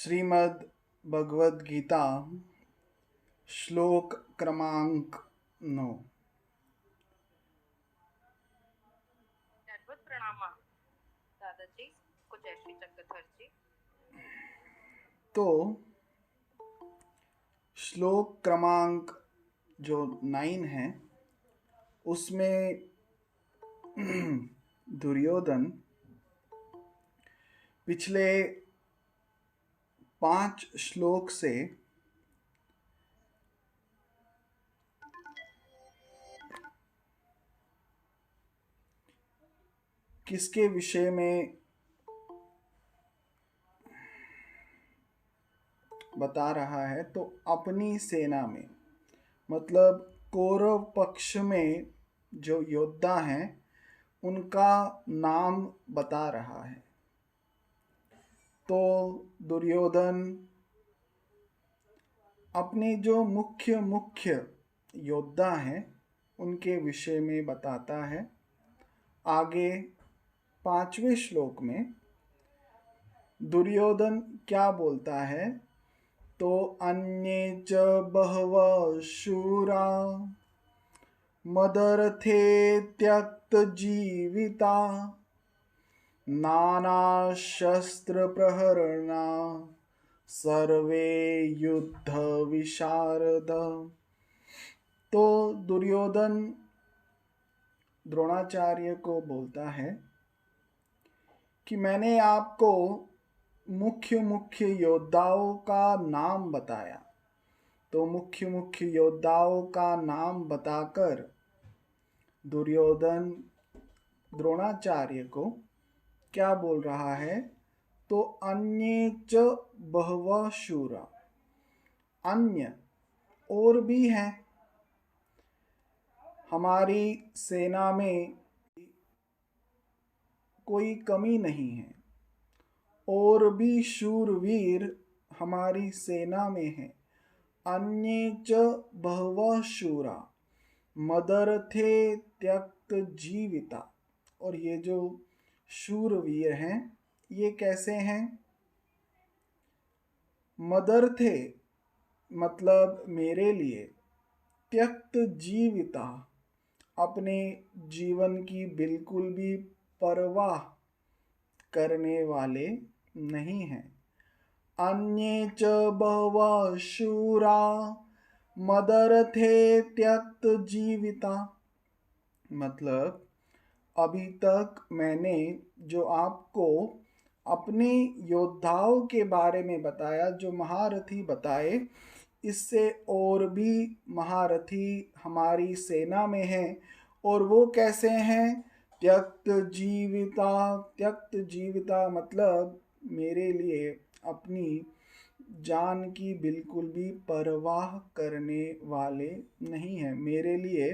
श्रीमद् भगवद गीता श्लोक क्रमांक 9। दंडवत प्रणामा दादाजी को। जय श्री चक्रधर जी। तो श्लोक क्रमांक जो 9 है उसमें दुर्योधन पिछले 5 श्लोक से किसके विषय में बता रहा है, तो अपनी सेना में, मतलब कौरव पक्ष में जो योद्धा हैं उनका नाम बता रहा है। तो दुर्योधन अपने जो मुख्य योद्धा हैं उनके विषय में बताता है। आगे 5वें श्लोक में दुर्योधन क्या बोलता है, तो अन्ये च बहवः शूरा मदर्थे त्यक्त जीविता नाना शस्त्र प्रहरणा सर्वे युद्ध विशारद। तो दुर्योधन द्रोणाचार्य को बोलता है कि मैंने आपको मुख्य योद्धाओं का नाम बताया। तो मुख्य योद्धाओं का नाम बताकर दुर्योधन द्रोणाचार्य को क्या बोल रहा है, तो अन्ये च बहवः शूरा, अन्य और भी हैं, हमारी सेना में कोई कमी नहीं है, और भी शूरवीर हमारी सेना में हैं। अन्ये च बहवः शूरा मदर्थे त्यक्त जीविता। और ये जो शूरवीर हैं ये कैसे हैं? मदर्थे मतलब मेरे लिए, त्यक्त जीविता अपने जीवन की बिल्कुल भी परवाह करने वाले नहीं हैं। अन्ये च बहवः शूरा मदर्थे त्यक्त जीविता, मतलब अभी तक मैंने जो आपको अपने योद्धाओं के बारे में बताया, जो महारथी बताए, इससे और भी महारथी हमारी सेना में हैं। और वो कैसे हैं? त्यक्त जीविता मतलब मेरे लिए अपनी जान की बिल्कुल भी परवाह करने वाले नहीं हैं। मेरे लिए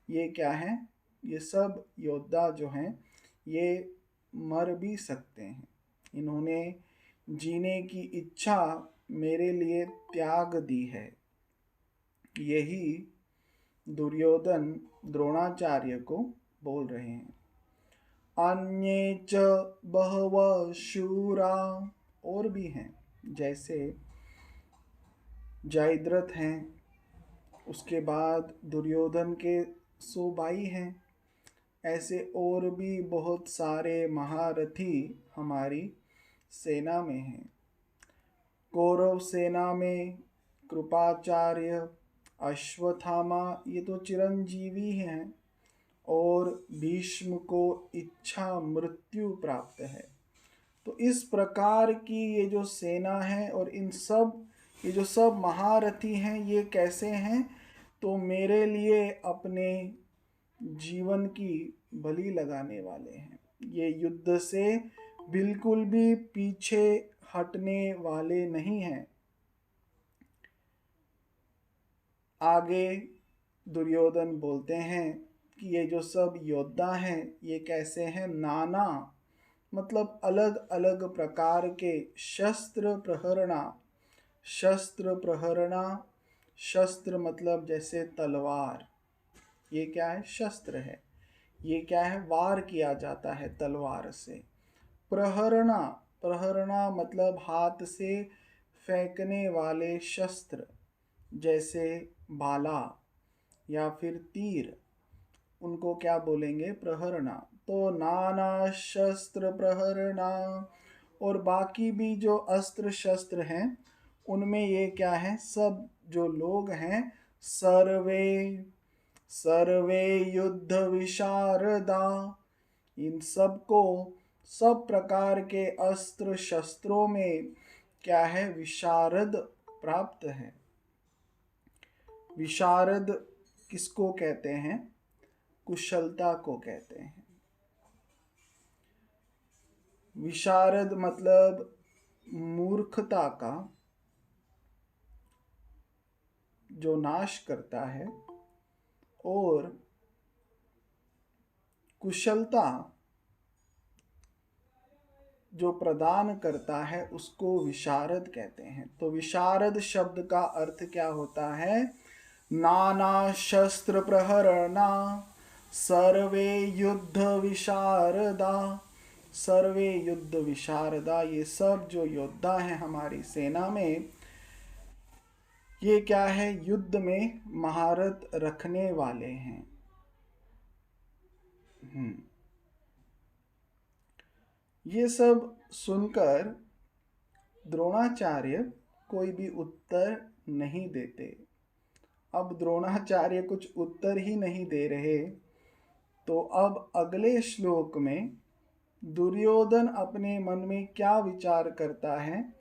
ये क्या है, ये सब योद्धा जो हैं ये मर भी सकते हैं। इन्होंने जीने की इच्छा मेरे लिए त्याग दी है। यही दुर्योधन द्रोणाचार्य को बोल रहे हैं। अन्ये च बहवः शूरा, और भी हैं, जैसे जयद्रथ हैं, उसके बाद दुर्योधन के 100 भाई हैं। ऐसे और भी बहुत सारे महारथी हमारी सेना में हैं। कौरव सेना में कृपाचार्य, अश्वत्थामा ये तो चिरंजीवी हैं, और भीष्म को इच्छा मृत्यु प्राप्त है। तो इस प्रकार की ये जो सेना है और ये जो सब महारथी हैं ये कैसे हैं, तो मेरे लिए अपने जीवन की बलि लगाने वाले हैं। ये युद्ध से बिल्कुल भी पीछे हटने वाले नहीं हैं। आगे दुर्योधन बोलते हैं कि ये जो सब योद्धा हैं ये कैसे हैं, नाना मतलब अलग अलग प्रकार के शस्त्र मतलब जैसे तलवार, ये क्या है, शस्त्र है। ये क्या है, वार किया जाता है तलवार से। प्रहरणा मतलब हाथ से फेंकने वाले शस्त्र जैसे भाला या फिर तीर, उनको क्या बोलेंगे? प्रहरणा। तो नाना शस्त्र प्रहरणा। और बाकी भी जो अस्त्र शस्त्र हैं उनमें ये क्या है? सब जो लोग हैं, सर्वे सर्वे युद्ध विशारदा, इन सब को सब प्रकार के अस्त्र शस्त्रों में क्या है? विशारद प्राप्त है। विशारद किसको कहते हैं? कुशलता को कहते हैं। विशारद मतलब मूर्खता का जो नाश करता है, और कुशलता जो प्रदान करता है उसको विशारद कहते हैं। तो विशारद शब्द का अर्थ क्या होता है? नाना शस्त्र प्रहरणा सर्वे युद्ध विशारदा। सर्वे युद्ध विशारदा, ये सब जो योद्धा हैं हमारी सेना में, ये क्या है? युद्ध में महारत रखने वाले हैं। ये सब सुनकर द्रोणाचार्य कोई भी उत्तर नहीं देते। अब द्रोणाचार्य कुछ उत्तर ही नहीं दे रहे, तो अब अगले श्लोक में दुर्योधन अपने मन में क्या विचार करता है,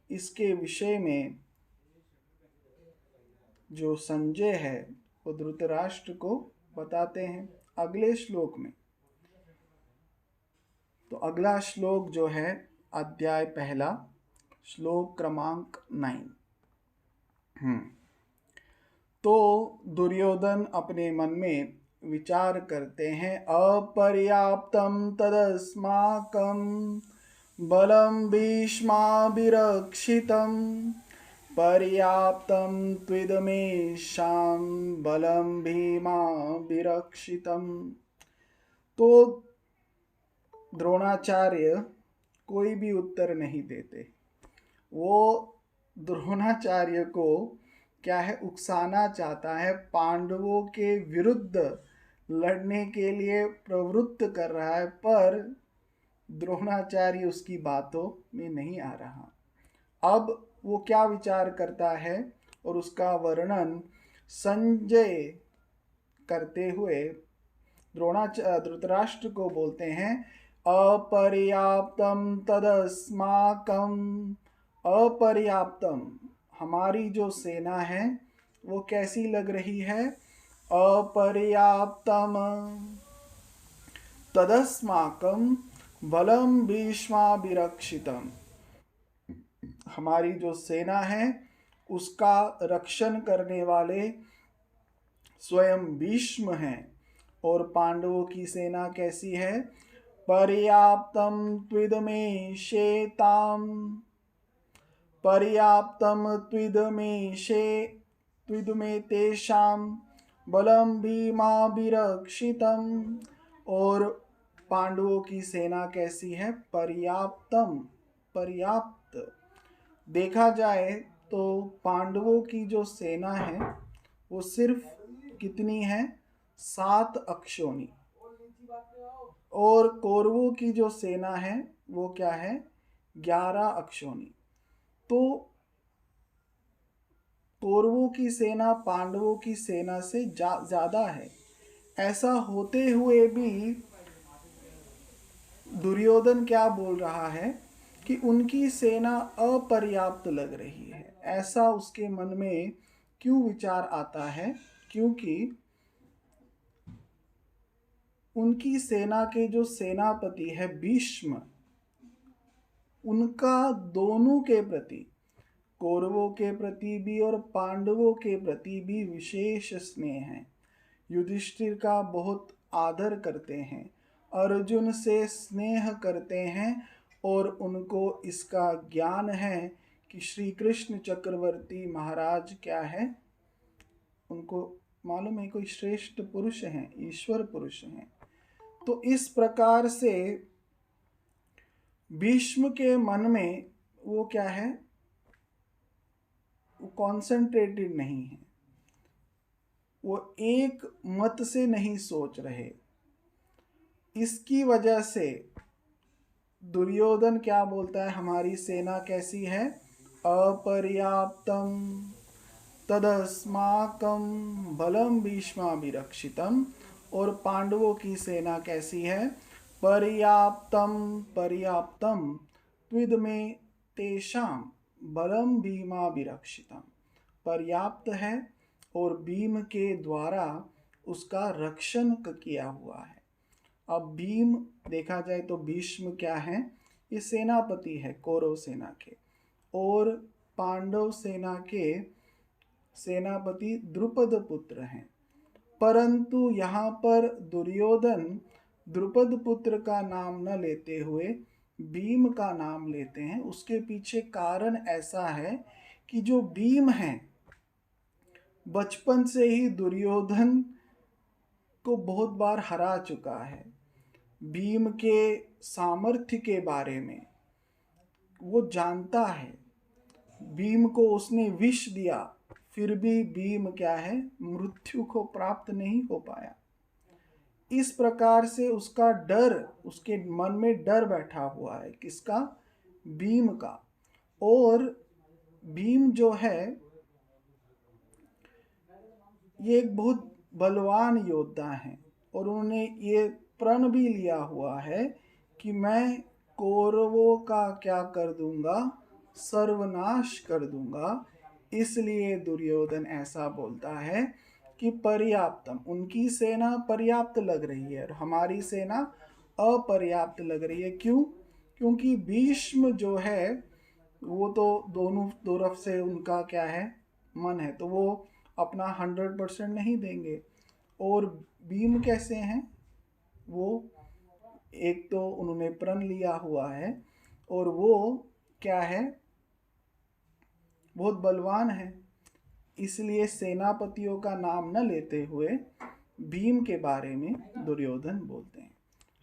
इसके विषय में जो संजय है वो धृतराष्ट्र को बताते हैं अगले श्लोक में। तो अगला श्लोक जो है अध्याय पहला, श्लोक क्रमांक 9। तो दुर्योधन अपने मन में विचार करते हैं, अपर्याप्तम तदस्माकं बलम भीष्माभिरक्षितम पर्याप्तम त्विदमेषां बलम भीमाभिरक्षितम। तो द्रोणाचार्य कोई भी उत्तर नहीं देते। वो द्रोणाचार्य को क्या है? उकसाना चाहता है, पांडवों के विरुद्ध लड़ने के लिए प्रवृत्त कर रहा है, पर द्रोणाचार्य उसकी बातों में नहीं आ रहा। अब वो क्या विचार करता है और उसका वर्णन संजय करते हुए धृतराष्ट्र को बोलते हैं, अपर्याप्तम तदस्माकं। अपर्याप्तम, हमारी जो सेना है वो कैसी लग रही है? अपर्याप्तम तदस्माकं बलम भीष्माभिरक्षितम। हमारी जो सेना है उसका रक्षण करने वाले स्वयं भीष्म हैं। और पांडवों की सेना कैसी है? पर्याप्तम त्विदमेषेताम, पर्याप्तम त्विदमेतेषां बलम भीमाभिरक्षितम। और पांडवों की सेना कैसी है? पर्याप्तम, पर्याप्त। देखा जाए तो पांडवों की जो सेना है वो सिर्फ कितनी है? 7 अक्षोणी। और कौरवों की जो सेना है वो क्या है? 11 अक्षोणी। तो कौरवों की सेना पांडवों की सेना से ज्यादा है। ऐसा होते हुए भी दुर्योधन क्या बोल रहा है कि उनकी सेना अपर्याप्त लग रही है। ऐसा उसके मन में क्यों विचार आता है? क्योंकि उनकी सेना के जो सेनापति है भीष्म, उनका दोनों के प्रति, कौरवों के प्रति भी और पांडवों के प्रति भी विशेष स्नेह है। युधिष्ठिर का बहुत आदर करते हैं, अर्जुन से स्नेह करते हैं, और उनको इसका ज्ञान है कि श्री कृष्ण चक्रवर्ती महाराज क्या है, उनको मालूम है कोई श्रेष्ठ पुरुष हैं, ईश्वर पुरुष हैं। तो इस प्रकार से भीष्म के मन में वो क्या है? कॉन्सेंट्रेटेड नहीं है, वो एक मत से नहीं सोच रहे। इसकी वजह से दुर्योधन क्या बोलता है, हमारी सेना कैसी है, अपर्याप्तम तदस्माकं बलम भीष्माभिरक्षितम। और पांडवों की सेना कैसी है, पर्याप्तम पर्याप्तम त्विद में तेषाम बलम भीमाभिरक्षितम। पर्याप्त है और भीम के द्वारा उसका रक्षण किया हुआ है। अब भीम देखा जाए तो भीष्म क्या है, ये सेनापति है कौरव सेना के, और पांडव सेना के सेनापति द्रुपद पुत्र हैं। परंतु यहाँ पर दुर्योधन द्रुपद पुत्र का नाम न लेते हुए भीम का नाम लेते हैं। उसके पीछे कारण ऐसा है कि जो भीम है बचपन से ही दुर्योधन को बहुत बार हरा चुका है। भीम के सामर्थ्य के बारे में वो जानता है। भीम को उसने विष दिया, फिर भी भीम क्या है, मृत्यु को प्राप्त नहीं हो पाया। इस प्रकार से उसका डर, उसके मन में डर बैठा हुआ है, किसका, भीम का। और भीम जो है ये एक बहुत बलवान योद्धा है, और उन्होंने ये प्रण भी लिया हुआ है कि मैं कौरवों का क्या कर दूंगा, सर्वनाश कर दूंगा। इसलिए दुर्योधन ऐसा बोलता है कि पर्याप्तम, उनकी सेना पर्याप्त लग रही है और हमारी सेना अपर्याप्त लग रही है। क्यों? क्योंकि भीष्म जो है वो तो दोनों तरफ से उनका क्या है, मन है, तो वो अपना 100% नहीं देंगे। और भीम कैसे हैं, वो एक तो उन्होंने प्रण लिया हुआ है, और वो क्या है, बहुत बलवान है। इसलिए सेनापतियों का नाम न लेते हुए भीम के बारे में दुर्योधन बोलते हैं।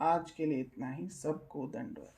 आज के लिए इतना ही। सबको दंडवत।